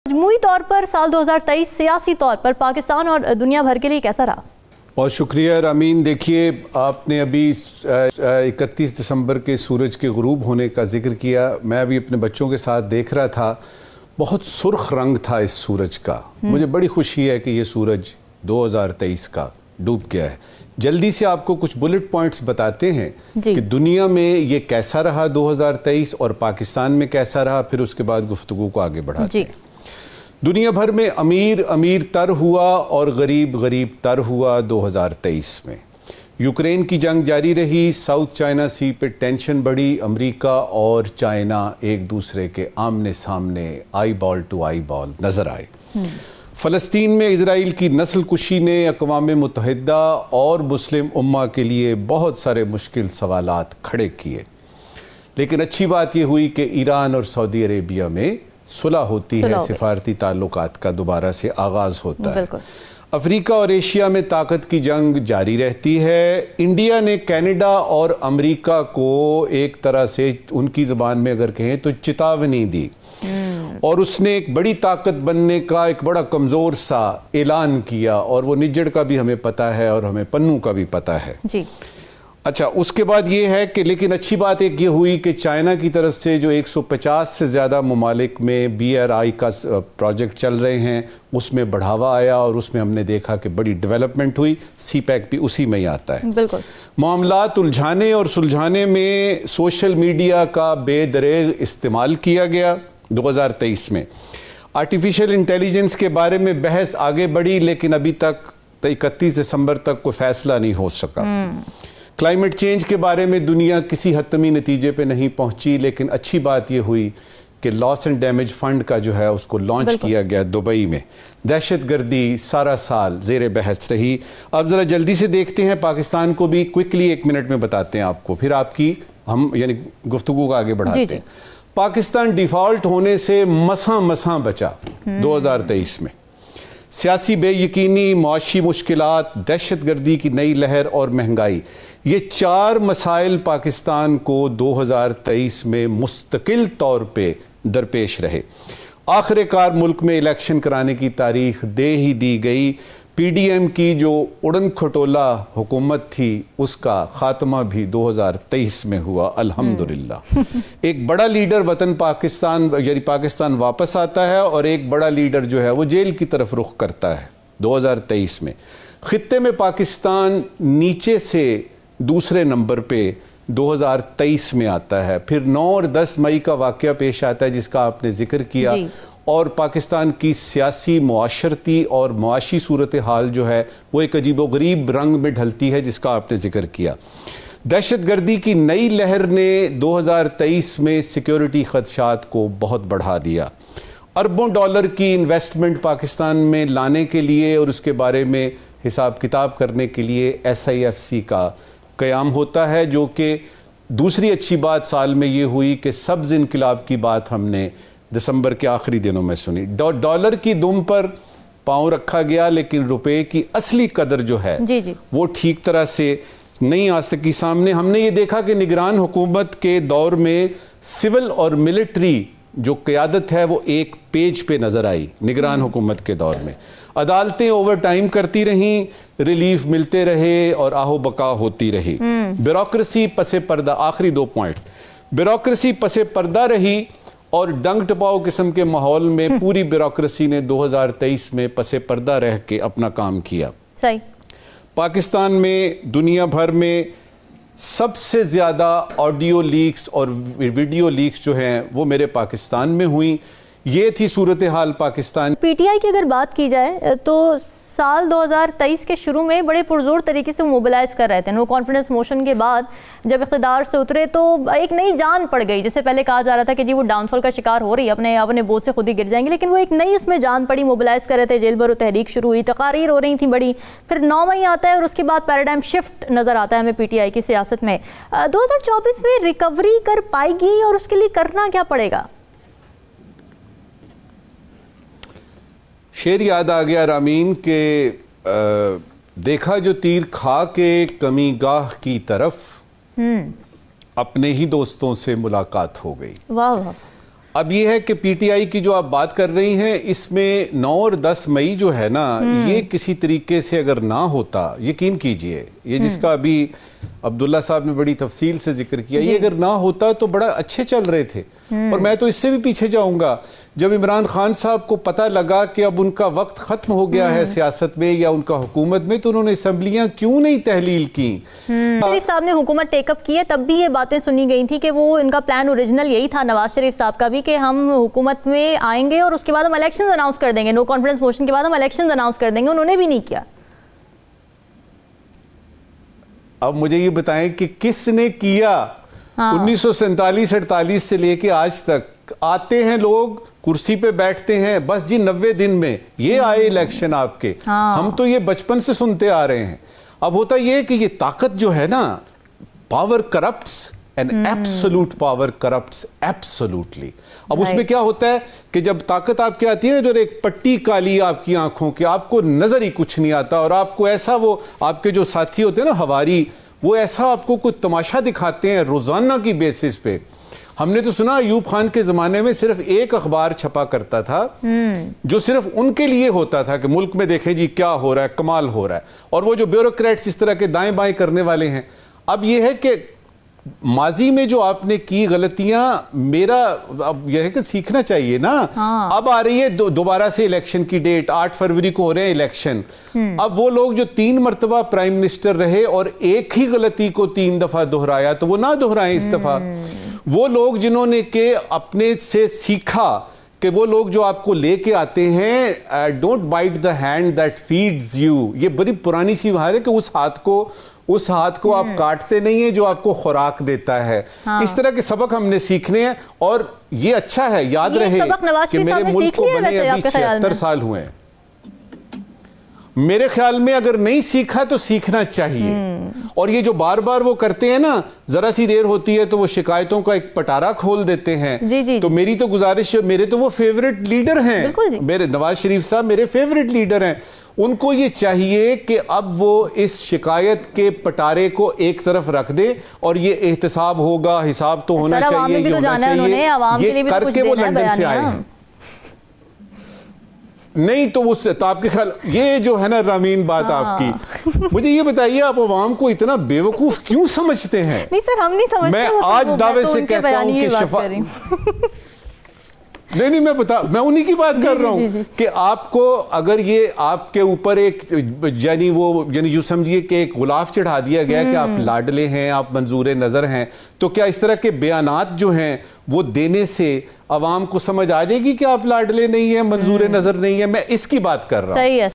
मजमूई तौर पर साल 2023 सियासी तौर पर पाकिस्तान और दुनिया भर के लिए कैसा रहा? बहुत शुक्रिया रामीन। देखिए, आपने अभी 31 दिसंबर के सूरज के गुरूब होने का जिक्र किया। मैं अभी अपने बच्चों के साथ देख रहा था, बहुत सुर्ख रंग था इस सूरज का। मुझे बड़ी खुशी है कि ये सूरज 2023 का डूब गया है। जल्दी से आपको कुछ बुलेट पॉइंट्स बताते हैं कि दुनिया में ये कैसा रहा 2023 और पाकिस्तान में कैसा रहा, फिर उसके बाद गुफ्तगू को आगे बढ़ाते हैं। दुनिया भर में अमीर अमीर तर हुआ और गरीब गरीब तर हुआ 2023 में। यूक्रेन की जंग जारी रही, साउथ चाइना सी पे टेंशन बढ़ी, अमेरिका और चाइना एक दूसरे के आमने सामने eye ball to eye ball नजर आए। फ़लस्तीन में इजराइल की नस्ल कुशी ने अक़वाम मुत्तहिदा और मुस्लिम उम्मा के लिए बहुत सारे मुश्किल सवालात खड़े किए, लेकिन अच्छी बात यह हुई कि ईरान और सऊदी अरेबिया में सुलह होती है, सिफारती ताल्लुकात का दोबारा से आगाज होता है। अफ्रीका और एशिया में ताकत की जंग जारी रहती है। इंडिया ने कनाडा और अमेरिका को एक तरह से उनकी ज़बान में अगर कहें तो चेतावनी दी और उसने एक बड़ी ताकत बनने का एक बड़ा कमज़ोर सा ऐलान किया, और वो निज्जड़ का भी हमें पता है और हमें पन्नू का भी पता है जी। अच्छा, उसके बाद ये है कि लेकिन अच्छी बात एक ये हुई कि चाइना की तरफ से जो 150 से ज़्यादा ममालिक में BRI का प्रोजेक्ट चल रहे हैं उसमें बढ़ावा आया और उसमें हमने देखा कि बड़ी डेवलपमेंट हुई। CPEC भी उसी में ही आता है। बिल्कुल। मामलात उलझाने और सुलझाने में सोशल मीडिया का बेदरेग इस्तेमाल किया गया 2023 में। आर्टिफिशियल इंटेलिजेंस के बारे में बहस आगे बढ़ी, लेकिन अभी तक 31 दिसंबर तक कोई फैसला नहीं हो सका। क्लाइमेट चेंज के बारे में दुनिया किसी हतमी नतीजे पे नहीं पहुंची, लेकिन अच्छी बात यह हुई कि लॉस एंड डैमेज फंड का जो है उसको लॉन्च किया गया दुबई में। दहशतगर्दी सारा साल ज़ेरे बहस रही। अब ज़रा जल्दी से देखते हैं पाकिस्तान को भी, क्विकली 1 मिनट में बताते हैं आपको, फिर आपकी हम यानी गुफ्तगू को आगे बढ़ाते हैं। पाकिस्तान डिफ़ॉल्ट होने से मसां बचा 2023 में। सियासी बेयकीनी, मुआशी मुश्किलात, दहशतगर्दी की नई लहर और महंगाई, ये 4 मसाइल पाकिस्तान को 2023 में मुस्तकिल तौर पे दरपेश रहे। आखिरकार मुल्क में इलेक्शन कराने की तारीख दे ही दी गई। PDM की जो उड़न खटोला हुकूमत थी उसका खात्मा भी 2023 में हुआ, अल्हम्दुलिल्लाह। एक बड़ा लीडर वतन पाकिस्तान यानी पाकिस्तान वापस आता है और एक बड़ा लीडर जो है वो जेल की तरफ रुख करता है 2023 में। खित्ते में पाकिस्तान नीचे से दूसरे नंबर पे 2023 में आता है। फिर 9 और 10 मई का वाक़या पेश आता है जिसका आपने जिक्र किया, और पाकिस्तान की सियासी, मुआशरती और मुआशी सूरत हाल जो है वो एक अजीबोगरीब रंग में ढलती है जिसका आपने जिक्र किया। दहशतगर्दी की नई लहर ने 2023 में सिक्योरिटी खदशात को बहुत बढ़ा दिया। अरबों डॉलर की इन्वेस्टमेंट पाकिस्तान में लाने के लिए और उसके बारे में हिसाब किताब करने के लिए SIFC का क़याम होता है, जो कि दूसरी अच्छी बात साल में ये हुई कि सब्ज़ इनकलाब की बात हमने दिसंबर के आखिरी दिनों में सुनी। डॉलर की दुम पर पांव रखा गया, लेकिन रुपए की असली कदर जो है वो ठीक तरह से नहीं आ सकी सामने। हमने ये देखा कि निगरान हुकूमत के दौर में सिविल और मिलिट्री जो क़यादत है वो एक पेज पे नजर आई। निगरान हुकूमत के दौर में अदालतें ओवर टाइम करती रहीं, रिलीफ मिलते रहे और आहो बका होती रही। ब्यूरोक्रेसी पसे पर्दा, आखिरी 2 पॉइंट्स, ब्यूरोक्रेसी पसे पर्दा रही और डंग टपाओ किस्म के माहौल में पूरी ब्यूरोक्रेसी ने 2023 में पसे पर्दा रह के अपना काम किया। सही। पाकिस्तान में दुनिया भर में सबसे ज़्यादा ऑडियो लीक्स और वीडियो लीक्स जो हैं वो मेरे पाकिस्तान में हुई। ये थी सूरत हाल पाकिस्तान। PTI की अगर बात की जाए तो साल 2023 के शुरू में बड़े पुरजोर तरीके से मोबिलाइज कर रहे थे। नो कॉन्फिडेंस मोशन के बाद जब इक़्तिदार से उतरे तो एक नई जान पड़ गई। जैसे पहले कहा जा रहा था कि जी वो डाउनफॉल का शिकार हो रही है, अपने बोझ से खुद ही गिर जाएंगे, लेकिन वो एक नई उसमें जान पड़ी, मोबिलाइज कर रहे थे, जेल भरो तहरीक शुरू हुई, तकारीर हो रही थी बड़ी। फिर 9 मई आता है और उसके बाद पैराडाइम शिफ्ट नज़र आता है हमें PTI की सियासत में। 2024 में रिकवरी कर पाएगी और उसके लिए करना क्या पड़ेगा? शेर याद आ गया रामीन के देखा जो तीर खा के कमी गाह की तरफ, अपने ही दोस्तों से मुलाकात हो गई। वाह वाह। اب یہ ہے کہ پی ٹی آئی کی جو آپ بات کر رہی ہیں اس میں 9 اور 10 مئی جو ہے نا یہ کسی طریقے سے اگر نہ ہوتا، یقین کیجئے یہ جس کا ابھی عبداللہ صاحب نے بڑی تفصیل سے ذکر کیا، یہ اگر نہ ہوتا تو بڑا اچھے چل رہے تھے. اور میں تو اس سے بھی پیچھے جاؤں گا، جب عمران خان صاحب کو پتہ لگا کہ اب ان کا وقت ختم ہو گیا ہے سیاست میں یا ان کا حکومت میں، تو انہوں نے اسمبلیاں کیوں نہیں تحلیل کی؟ شریف صاحب نے حکومت ٹیک اپ کی ہے، تب بھی یہ باتیں سنی گئی تھی کہ وہ ان کا پلان اوریجنل یہی تھا نواز شریف صاحب کا بھی، کہ ہم حکومت میں آئیں گے اور اس کے بعد ہم الیکشنز اناؤنس کر دیں گے، نو کانفیڈنس موشن کے بعد ہم الیکشنز اناؤنس کر دیں گے. انہوں نے بھی نہیں کیا. اب مجھے یہ بتائیں کہ کس نے کیا؟ 1947-48 سے لے کے آج تک آتے ہیں لوگ، کرسی پہ بیٹھتے ہیں، بس جی 90 دن میں یہ آئے الیکشن آپ کے. ہم تو یہ بچپن سے سنتے آ رہے ہیں. اب ہوتا یہ کہ یہ طاقت جو ہے نا، power corrupts and absolute power corrupts absolutely. اب اس میں کیا ہوتا ہے کہ جب طاقت آپ کے آتی ہے نا، جو ایک پٹی کالی آپ کی آنکھوں کی، آپ کو نظر ہی کچھ نہیں آتا، اور آپ کو ایسا وہ آپ کے جو ساتھی ہوتے ہیں نا ہواری، وہ ایسا آپ کو کوئی تماشا دکھاتے ہیں روزانہ کی بیسس پہ. ہم نے تو سنا ایوب خان کے زمانے میں صرف ایک اخبار چھپا کرتا تھا جو صرف ان کے لیے ہوتا تھا کہ ملک میں دیکھیں جی کیا ہو رہا ہے، کمال ہو رہا ہے. اور وہ جو بیوروکریٹس اس طرح کے دائیں بائیں کرنے والے ہیں. اب یہ ہے کہ ماضی میں جو آپ نے کی غلطیاں، میرا اب یہ ہے کہ سیکھنا چاہیے نا. اب آ رہی ہے دوبارہ سے الیکشن کی ڈیٹ، 8 فروری کو ہو رہے ہیں الیکشن. اب وہ لوگ جو 3 مرتبہ پرائم منسٹر رہے اور ایک ہی غلطی کو 3 دفعہ دہرایا، تو وہ نہ دہرائیں اس دفعہ. وہ لوگ جنہوں نے کہ اپنے سے سیکھا، کہ وہ لوگ جو آپ کو لے کے آتے ہیں don't byte the hand that feeds you. یہ بڑی پرانی سی بات ہے کہ اس ہاتھ کو آپ کاٹتے نہیں ہیں جو آپ کو خوراک دیتا ہے. اس طرح کے سبق ہم نے سیکھنے ہیں، اور یہ اچھا ہے یاد رہے کہ میرے ملک کو بنے ابھی 76 سال ہوئے ہیں. میرے خیال میں اگر نہیں سیکھا تو سیکھنا چاہیے. اور یہ جو بار بار وہ کرتے ہیں نا، ذرا سی دیر ہوتی ہے تو وہ شکایتوں کا ایک پٹارا کھول دیتے ہیں. تو میری تو گزارش ہے، میرے تو وہ فیورٹ لیڈر ہیں، میرے نواز شریف صاحب میرے فیورٹ لیڈر ہیں. ان کو یہ چاہیے کہ اب وہ اس شکایت کے پٹارے کو ایک طرف رکھ دیں، اور یہ احتساب ہوگا، حساب تو ہونا چاہیے، یہ ہونا چاہیے. یہ کر کے وہ لندن سے آئے ہیں. نہیں تو آپ کے خیال یہ جو ہے نا رامین بات آپ کی، مجھے یہ بتائیے آپ عوام کو اتنا بیوقوف کیوں سمجھتے ہیں؟ نہیں سر، ہم نہیں سمجھتے. میں آج دعوے سے کہتا ہوں کہ نہیں میں انہی کی بات کر رہا ہوں کہ آپ کو اگر یہ آپ کے اوپر ایک یعنی یوں سمجھیے کہ ایک غلاف چڑھا دیا گیا کہ آپ لاڈلے ہیں، آپ منظور نظر ہیں، تو کیا اس طرح کے بیانات جو ہیں وہ دینے سے عوام کو سمجھ آ جائے گی کہ آپ لاڈلے نہیں ہیں، منظور نظر نہیں ہیں؟ میں اس کی بات کر رہا ہوں.